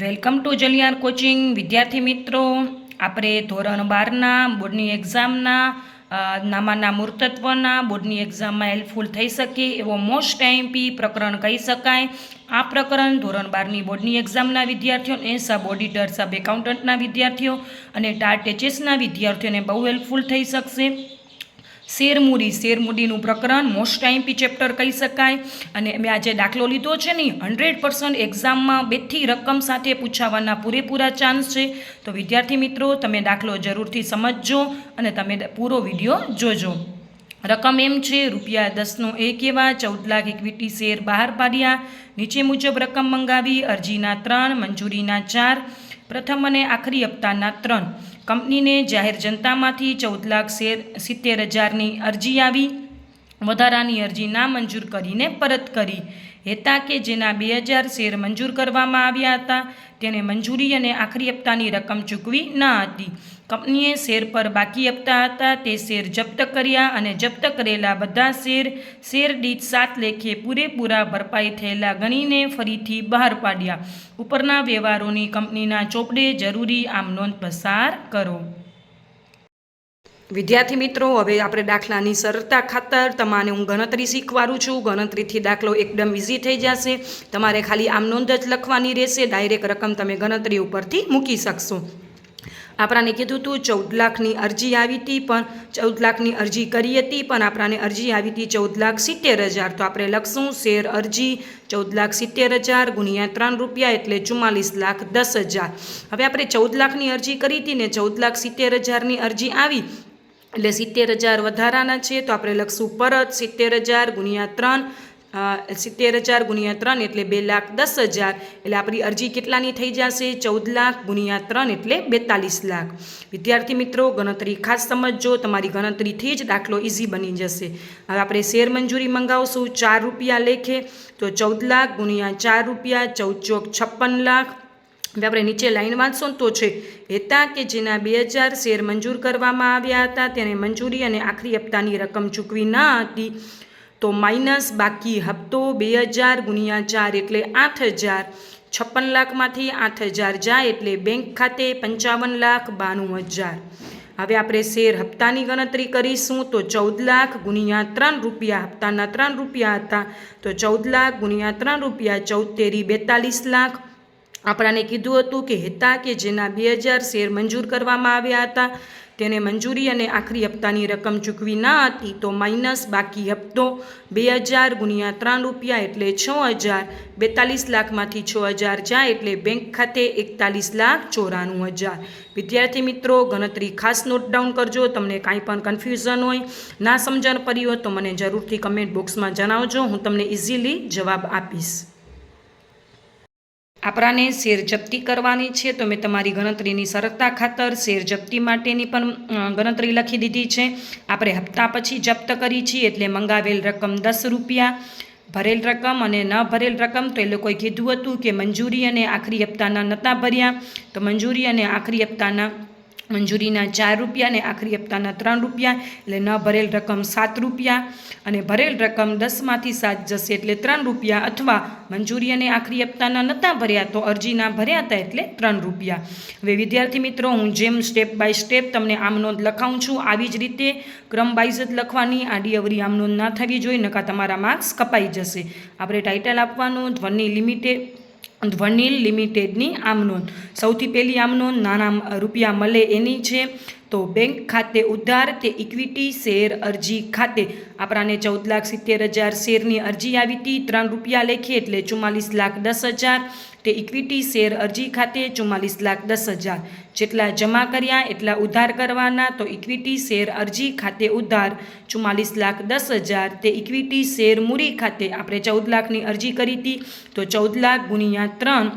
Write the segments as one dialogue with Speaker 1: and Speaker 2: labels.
Speaker 1: Welcome to જલિયાર coaching. વિદ્યાર્થી મિત્રો, આપણે ધોરણ 12ના બોર્ડની એક્ઝામના નામાના મૂર્તત્વના બોર્ડની એક્ઝામમાં હેલ્પફુલ થઈ શકે એવો મોસ્ટ આઈએમપી પ્રકરણ કહી શકાય. આ પ્રકરણ ધોરણ 12ની બોર્ડની એક્ઝામના વિદ્યાર્થીઓ, સબ ઓડિટર, સબ એકાઉન્ટન્ટના વિદ્યાર્થીઓ અને ટાટ ટેચેસના વિદ્યાર્થીઓને બહુ હેલ્પફુલ થઈ શકશે. શેરમૂડીનું પ્રકરણ મોસ્ટ આઈએમપી ચેપ્ટર કહી શકાય. અને મેં આજે દાખલો લીધો છે ને, 100% એક્ઝામમાં 2 થી રકમ સાથે પૂછાવાના પૂરેપૂરા ચાન્સ છે. તો વિદ્યાર્થી મિત્રો, તમે દાખલો જરૂરથી સમજજો અને તમે પૂરો વિડીયો જોજો. રકમ એમ છે, ₹10 એવા 14 લાખ ઇક્વિટી શેર બહાર પાડ્યા. નીચે મુજબ રકમ મંગાવી. અરજીના 3, મંજૂરીના 4, પ્રથમ અને આખરી હપ્તાના 3. કંપનીને જાહેર જનતામાંથી 14,70,000ની અરજી આવી. વધારાની અરજી નામંજૂર કરીને પરત કરી. હેતા કે જેના 2000 શેર મંજૂર કરવામાં આવ્યા હતા તેને મંજૂરી અને આખરી હપ્તાની રકમ ચૂકવી ન હતી. કંપનીએ શેર પર બાકી હપ્તા હતા તે શેર જપ્ત કર્યા અને જપ્ત કરેલા બધા શેર દીઠ 7 લેખે પૂરેપૂરા ભરપાઈ થયેલા ગણીને ફરીથી બહાર પાડ્યા. ઉપરના વ્યવહારોની કંપનીના ચોપડે જરૂરી આમ નોંધ પસાર કરો. વિદ્યાર્થી મિત્રો, હવે આપણે દાખલાની સરળતા ખાતર તમારે હું ગણતરી શીખવાડું છું. ગણતરીથી દાખલો એકદમ ઇઝી થઈ જશે. તમારે ખાલી આમ નોંધ જ લખવાની રહેશે. ડાયરેક્ટ રકમ તમે ગણતરી ઉપરથી મૂકી શકશો. આપણાને કીધું હતું 14 લાખની અરજી આવી હતી, પણ 14 લાખની અરજી કરી હતી, પણ આપણાને અરજી આવી હતી 14,70,000. તો આપણે લખશું શેર અરજી 14,70,000 ગુણ્યા 3 રૂપિયા એટલે 44,10,000. હવે આપણે 14 લાખની અરજી કરી હતી ને 14,70,000ની અરજી આવી એટલે 70,000 વધારાના છે. તો આપણે લખશું પરત 70,000 ગુણ્યા 3. 70,000 ગુણ્યા 3 એટલે 2,10,000. એટલે આપણી અરજી કેટલાની થઈ જશે? 14 લાખ ગુણ્યા 3 એટલે 42 લાખ. વિદ્યાર્થી મિત્રો, ગણતરી ખાસ સમજજો. તમારી ગણતરીથી જ દાખલો ઇઝી બની જશે. હવે આપણે શેર મંજૂરી મંગાવશું 4 રૂપિયા લેખે. તો 14 લાખ ગુણ્યા 4 રૂપિયા 14 ચોક 56 લાખ. હવે આપણે નીચે લાઈન વાંચશું તો છે, હેતા કે જેના 2000 શેર મંજૂર કરવામાં આવ્યા હતા તેને મંજૂરી અને આખરી હપ્તાની રકમ ચૂકવી ન હતી. તો માઇનસ બાકી હપ્તો 2000 ગુણ્યા 4 એટલે 8,000. 56 લાખમાંથી 8,000 જાય એટલે બેંક ખાતે 55,92,000. હવે આપણે શેર હપ્તાની ગણતરી કરીશું. તો 14 લાખ ગુણ્યા 3 રૂપિયા, હપ્તાના 3 રૂપિયા હતા. તો 14 લાખ ગુણ્યા 3 રૂપિયા 14 42 લાખ. આપણાને કીધું હતું કે હેતા કે જેના 2000 શેર મંજૂર કરવામાં આવ્યા હતા તેને મંજૂરી અને આખરી હપ્તાની રકમ ચૂકવી ન હતી. તો માઇનસ બાકી હપ્તો 2000 ગુણ્યા 3 રૂપિયા એટલે 6,000. 42 લાખમાંથી 6,000 જાય એટલે બેંક ખાતે 41,94,000. વિદ્યાર્થી મિત્રો, ગણતરી ખાસ નોટ ડાઉન કરજો. તમને કાંઈ પણ કન્ફ્યુઝન હોય, ના સમજણ પડી હોય તો મને જરૂરથી કમેન્ટ બોક્સમાં જણાવજો. હું તમને ઇઝીલી જવાબ આપીશ. આપણાને શેર જપ્તી કરવાની છે તો મેં તમારી ગણતરીની સરળતા ખાતર શેર જપ્તી માટેની પણ ગણતરી લખી દીધી છે. આપણે હપ્તા પછી જપ્ત કરી છીએ એટલે મંગાવેલ રકમ 10 રૂપિયા, ભરેલ રકમ અને ન ભરેલ રકમ. તો એ લોકોએ કીધું હતું કે મંજૂરી અને આખરી હપ્તાના નહોતા ભર્યા. તો મંજૂરી અને આખરી હપ્તાના મંજૂરીના 4 રૂપિયા અને આખરી હપ્તાના 3 રૂપિયા એટલે ન ભરેલ રકમ 7 રૂપિયા અને ભરેલ રકમ 10માંથી 7 જશે એટલે 3 રૂપિયા. અથવા મંજૂરી અને આખરી હપ્તાના નહોતા ભર્યા તો અરજીના ભર્યા હતા એટલે 3 રૂપિયા. હવે વિદ્યાર્થી મિત્રો, હું જેમ સ્ટેપ બાય સ્ટેપ તમને આમ નોંધ લખાવું છું આવી જ રીતે ક્રમ વાઇઝ જ લખવાની. આડી અવરી આમ નોંધ ના થવી જોઈએ, નકા તમારા માર્ક્સ કપાઈ જશે. આપણે ટાઇટલ આપવાનું ધ્વનિલ લિમિટેડની આમ નોંધ. સૌથી પહેલી આમ નોંધ નાના રૂપિયા મળે એની છે. તો બેંક ખાતે ઉધાર તે ઇક્વિટી શેર અરજી ખાતે આપણાને 14,70,000 શેરની અરજી આવી હતી 3 રૂપિયા લેખે એટલે 44,10,000. તે ઇક્વિટી શેર અરજી ખાતે 44,10,000 જેટલા જમા કર્યા એટલા ઉધાર કરવાના. તો ઇક્વિટી શેર અરજી ખાતે ઉધાર 44,10,000. તે ઇક્વિટી શેર મૂડી ખાતે આપણે 14 લાખની અરજી કરી હતી તો 14 લાખ ગુણ્યા 3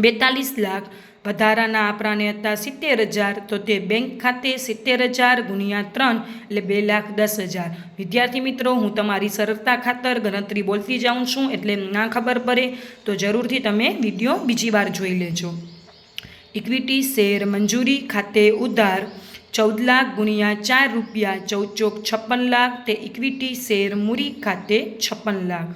Speaker 1: 42 લાખ. વધારાના આપણાને હતા 70,000. તો તે બેંક ખાતે 70,000 ગુણ્યા 3 એટલે 2,10,000. વિદ્યાર્થી મિત્રો, હું તમારી સરળતા ખાતર ગણતરી બોલતી જાઉં છું એટલે ના ખબર પડે તો જરૂરથી તમે વિડીયો બીજી વાર જોઈ લેજો. ઇક્વિટી શેર મંજૂરી ખાતે ઉધાર 14 લાખ ગુણ્યા 4 રૂપિયા 14 ચોક 56 લાખ. તે ઇક્વિટી શેર મૂડી ખાતે 56 લાખ.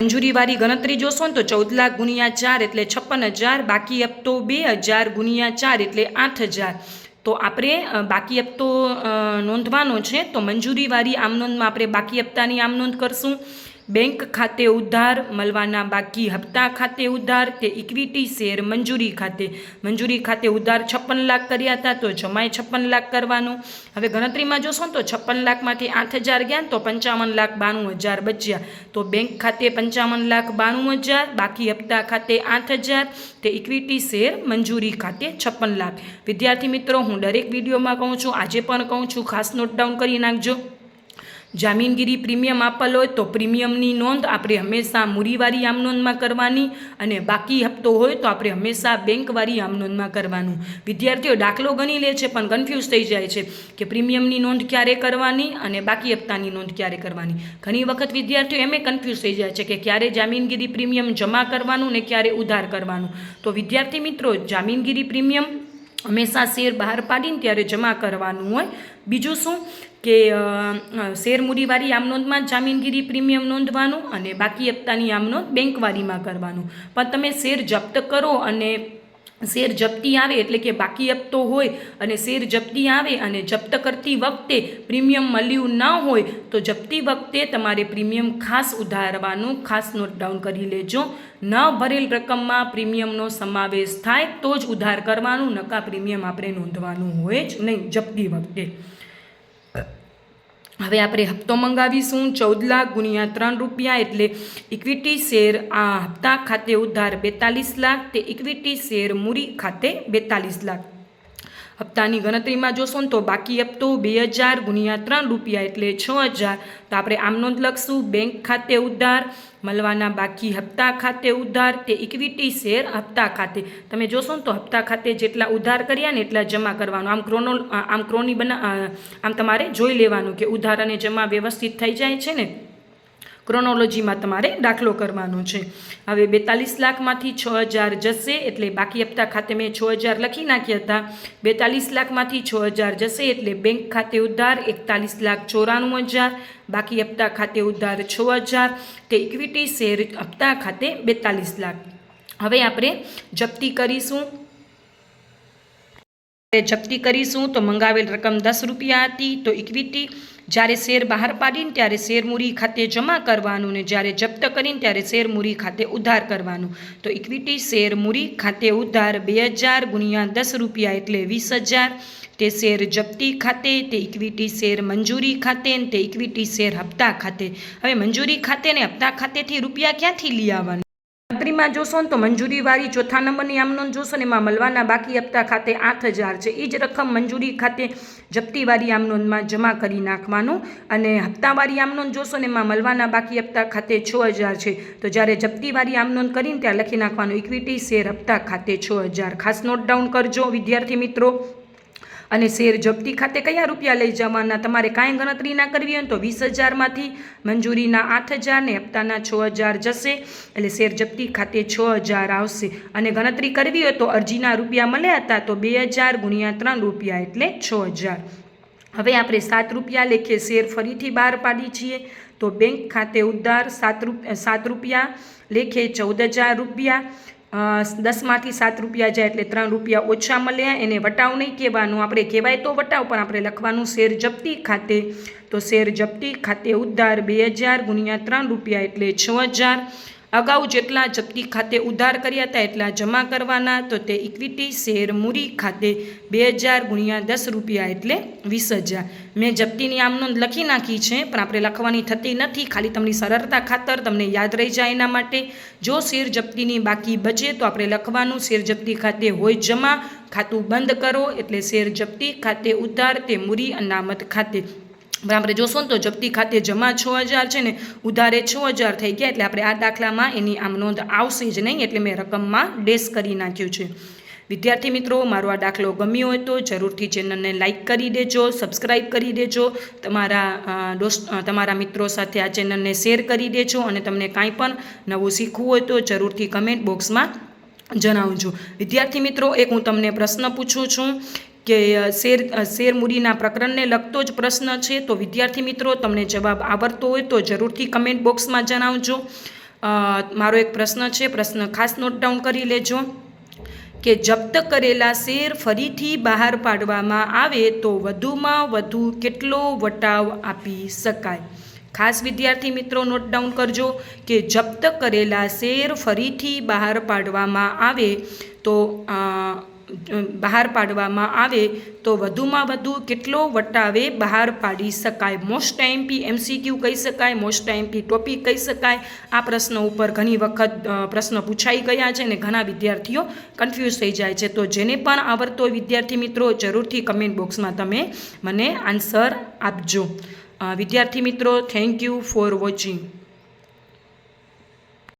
Speaker 1: મંજૂરીવાળી ગણતરી જોશો ને તો 14 લાખ ગુણ્યા 4 એટલે 56,000, બાકી હપ્તો 2,000 ગુણ્યા 4 એટલે 8,000. તો આપણે બાકી હપ્તો નોંધવાનો છે. તો મંજૂરીવાળી આમનોંધમાં આપણે બાકી હપ્તાની આમનોંધ કરશું. બેંક ખાતે ઉધાર મળવાના બાકી હપ્તા ખાતે ઉધાર તે ઇક્વિટી શેર મંજૂરી ખાતે ઉધાર 56 લાખ કર્યા હતા તો જમાએ 56 લાખ કરવાનું. હવે ગણતરીમાં જોશો ને તો 56 લાખમાંથી 8,000 ગયા તો 55,92,000 બચ્યા. તો બેંક ખાતે 55,92,000, બાકી હપ્તા ખાતે 8,000 તે ઇક્વિટી શેર મંજૂરી ખાતે 56 લાખ. વિદ્યાર્થી મિત્રો, હું દરેક વિડીયોમાં કહું છું, આજે પણ કહું છું, ખાસ નોટ ડાઉન કરી નાખજો. જામીનગીરી પ્રીમિયમ આપેલ હોય તો પ્રીમિયમની નોંધ આપણે હંમેશા મૂડીવાળી આમનોંધમાં કરવાની અને બાકી હપ્તો હોય તો આપણે હંમેશા બેંકવાળી આમનોંધમાં કરવાનું. વિદ્યાર્થીઓ દાખલો ગણી લે છે પણ કન્ફ્યુઝ થઈ જાય છે કે પ્રીમિયમની નોંધ ક્યારે કરવાની અને બાકી હપ્તાની નોંધ ક્યારે કરવાની. ઘણી વખત વિદ્યાર્થીઓ એમ કન્ફ્યુઝ થઈ જાય છે કે ક્યારે જામીનગીરી પ્રીમિયમ જમા કરવાનું ને ક્યારે ઉધાર કરવાનું. તો વિદ્યાર્થી મિત્રો, જામીનગીરી પ્રીમિયમ હંમેશા શેર બહાર પાડીને ત્યારે જમા કરવાનું હોય. બીજું શું કે શેર મૂડીવાળી આમનોંધમાં જામીનગીરી પ્રીમિયમ નોંધવાનું અને બાકી હપ્તાની આમનોંધ બેંકવાળીમાં કરવાનું. પણ તમે શેર જપ્ત કરો અને શેર જપ્તી આવે એટલે કે બાકી હપ્તો હોય અને શેર જપ્તી આવે અને જપ્ત કરતી વખતે પ્રીમિયમ મળ્યું ન હોય તો જપ્તી વખતે તમારે પ્રીમિયમ ખાસ ઉધારવાનું. ખાસ નોટ ડાઉન કરી લેજો. ન ભરેલ રકમમાં પ્રીમિયમનો સમાવેશ થાય તો જ ઉધાર કરવાનું, નકા પ્રીમિયમ આપણે નોંધવાનું હોય જ નહીં જપ્તી વખતે. હવે આપણે હપ્તો મંગાવીશું. 14 લાખ ગુણ્યા 3 રૂપિયા એટલે ઇક્વિટી શેર આ હપ્તા ખાતે ઉધાર 42 લાખ તે ઇક્વિટી શેર મૂડી ખાતે 42 લાખ. હપ્તાની ગણતરીમાં જોશો ને તો બાકી હપ્તો 2,000 ગુણ્યા 3 રૂપિયા એટલે 6,000. તો આપણે આમ નોંધ લખશું. બેંક ખાતે ઉધાર મળવાના બાકી હપ્તા ખાતે ઉધાર તે ઇક્વિટી શેર હપ્તા ખાતે. તમે જોશો ને તો હપ્તા ખાતે જેટલા ઉધાર કર્યા ને એટલા જમા કરવાનું. આમ તમારે જોઈ લેવાનું કે ઉધાર અને જમા વ્યવસ્થિત થઈ જાય છે ને. ક્રોનોલોજીમાં તમારે દાખલો કરવાનો છે. હવે 42 લાખમાંથી 6,000 જશે એટલે બાકી હપ્તા ખાતે મેં 6,000 લખી નાખ્યા હતા. 42 લાખમાંથી 6,000 જશે એટલે બેંક ખાતે ઉધાર 41,94,000, બાકી હપ્તા ખાતે ઉધાર 6,000 તે ઇક્વિટી શેર હપ્તા ખાતે 42 લાખ. હવે આપણે જપ્તી કરીશું. તો મંગાવેલ રકમ 10 રૂપિયા હતી. તો ઇક્વિટી જ્યારે શેર બહાર પાડીને ત્યારે શેર મૂડી ખાતે જમા કરવાનું ને જ્યારે જપ્ત કરીને ત્યારે શેર મૂડી ખાતે ઉધાર કરવાનું. તો ઇક્વિટી શેર મૂડી ખાતે ઉધાર 2,000 ગુણ્યા 10 રૂપિયા એટલે 20,000 તે શેર જપ્તી ખાતે તે ઇક્વિટી શેર મંજૂરી ખાતે ને તે ઇક્વિટી શેર હપ્તા ખાતે. હવે મંજૂરી ખાતે ને હપ્તા ખાતેથી રૂપિયા ક્યાંથી લઈ આવવાના? ગણતરીમાં જોશો ને તો મંજૂરીવાળી ચોથા નંબરની આમનોંધ જોશો ને એમાં મળવાના બાકી હપ્તા ખાતે 8,000 છે. એ જ રકમ મંજૂરી ખાતે જપ્તીવાળી આમનોંધમાં જમા કરી નાખવાનું. અને હપ્તાવાળી આમનોંધ જોશો ને એમાં મળવાના બાકી હપ્તા ખાતે 6,000 છે. તો જ્યારે જપ્તીવાળી આમનોંધ કરીને ત્યાં લખી નાખવાનું ઇક્વિટી શેર હપ્તા ખાતે 6,000. ખાસ નોટ ડાઉન કરજો વિદ્યાર્થી મિત્રો. અને શેર જપ્તી ખાતે કયા રૂપિયા લઈ જવાના? તમારે કાંઈ ગણતરી ના કરવી હોય તો 20,000માંથી મંજૂરીના 8,000 ને હપ્તાના 6,000 જશે એટલે શેર જપ્તી ખાતે 6,000 આવશે. અને ગણતરી કરવી હોય તો અરજીના રૂપિયા મળ્યા હતા તો 2,000 ગુણ્યા 3 રૂપિયા એટલે 6,000. હવે આપણે 7 રૂપિયા લેખે શેર ફરીથી બહાર પાડી છીએ. તો બેંક ખાતે ઉધાર 7 રૂપિયા લેખે 14,000 રૂપિયા. 10માંથી 7 રૂપિયા જાય એટલે 3 રૂપિયા ઓછા મળ્યા. એને વટાવ નહીં કહેવાનું, આપણે કહેવાય તો વટાવ, પણ આપણે લખવાનું શેર જપ્તી ખાતે. તો શેર જપ્તી ખાતે ઉધાર 2,000 ગુણ્યા 3 રૂપિયા એટલે 6,000. અગાઉ જેટલા જપ્તી ખાતે ઉધાર કર્યા હતા એટલા જમા કરવાના. તો તે ઇક્વિટી શેર મૂડી ખાતે 2,000 ગુણ્યા 10 રૂપિયા એટલે 20,000. મેં જપ્તીની આમનોંધ લખી નાખી છે પણ આપણે લખવાની થતી નથી, ખાલી તમને સરળતા ખાતર તમને યાદ રહી જાય એના માટે. જો શેર જપ્તીની બાકી બચે તો આપણે લખવાનું શેર જપ્તી ખાતે હોય જમા, ખાતું બંધ કરો એટલે શેર જપ્તી ખાતે ઉધાર તે મૂડી અનામત ખાતે. આપણે જોશો ને તો જપ્તી ખાતે જમા 6,000 છે ને ઉધારે 6,000 થઈ ગયા એટલે આપણે આ દાખલામાં એની આમ નોંધ આવશે જ નહીં, એટલે મેં રકમમાં ડેશ કરી નાખ્યું છે. વિદ્યાર્થી મિત્રો, મારો આ દાખલો ગમ્યો હોય તો જરૂરથી ચેનલને લાઇક કરી દેજો, સબસ્ક્રાઈબ કરી દેજો, તમારા મિત્રો સાથે આ ચેનલને શેર કરી દેજો. અને તમને કાંઈ પણ નવું શીખવું હોય તો જરૂરથી કમેન્ટ બોક્સમાં જણાવજો. વિદ્યાર્થી મિત્રો, એક હું તમને પ્રશ્ન પૂછું છું કે શેર મૂડીના પ્રકરણને લગતો જ પ્રશ્ન છે. તો વિદ્યાર્થી મિત્રો, તમને જવાબ આવડતો હોય તો જરૂરથી કમેન્ટ બોક્સમાં જણાવજો. મારો એક પ્રશ્ન છે, પ્રશ્ન ખાસ નોટ ડાઉન કરી લેજો કે જપ્ત કરેલા શેર ફરીથી બહાર પાડવામાં આવે તો વધુમાં વધુ કેટલો વટાવ આપી શકાય? ખાસ વિદ્યાર્થી મિત્રો નોટ ડાઉન કરજો કે જપ્ત કરેલા શેર ફરીથી બહાર પાડવામાં આવે તો વધુમાં વધુ કેટલો વટાવે બહાર પાડી શકાય? મોસ્ટ આઈએમપી MCQ કહી શકાય, મોસ્ટ આઈએમપી ટોપિક કહી શકાય. આ પ્રશ્ન ઉપર ઘણી વખત પ્રશ્ન પૂછાઈ ગયા છે અને ઘણા વિદ્યાર્થીઓ કન્ફ્યુઝ થઈ જાય છે. તો જેને પણ આવડતો હોય વિદ્યાર્થી મિત્રો જરૂરથી કમેન્ટ બોક્સમાં તમે મને આન્સર આપજો. વિદ્યાર્થી મિત્રો, થેન્ક યુ ફોર વોચિંગ.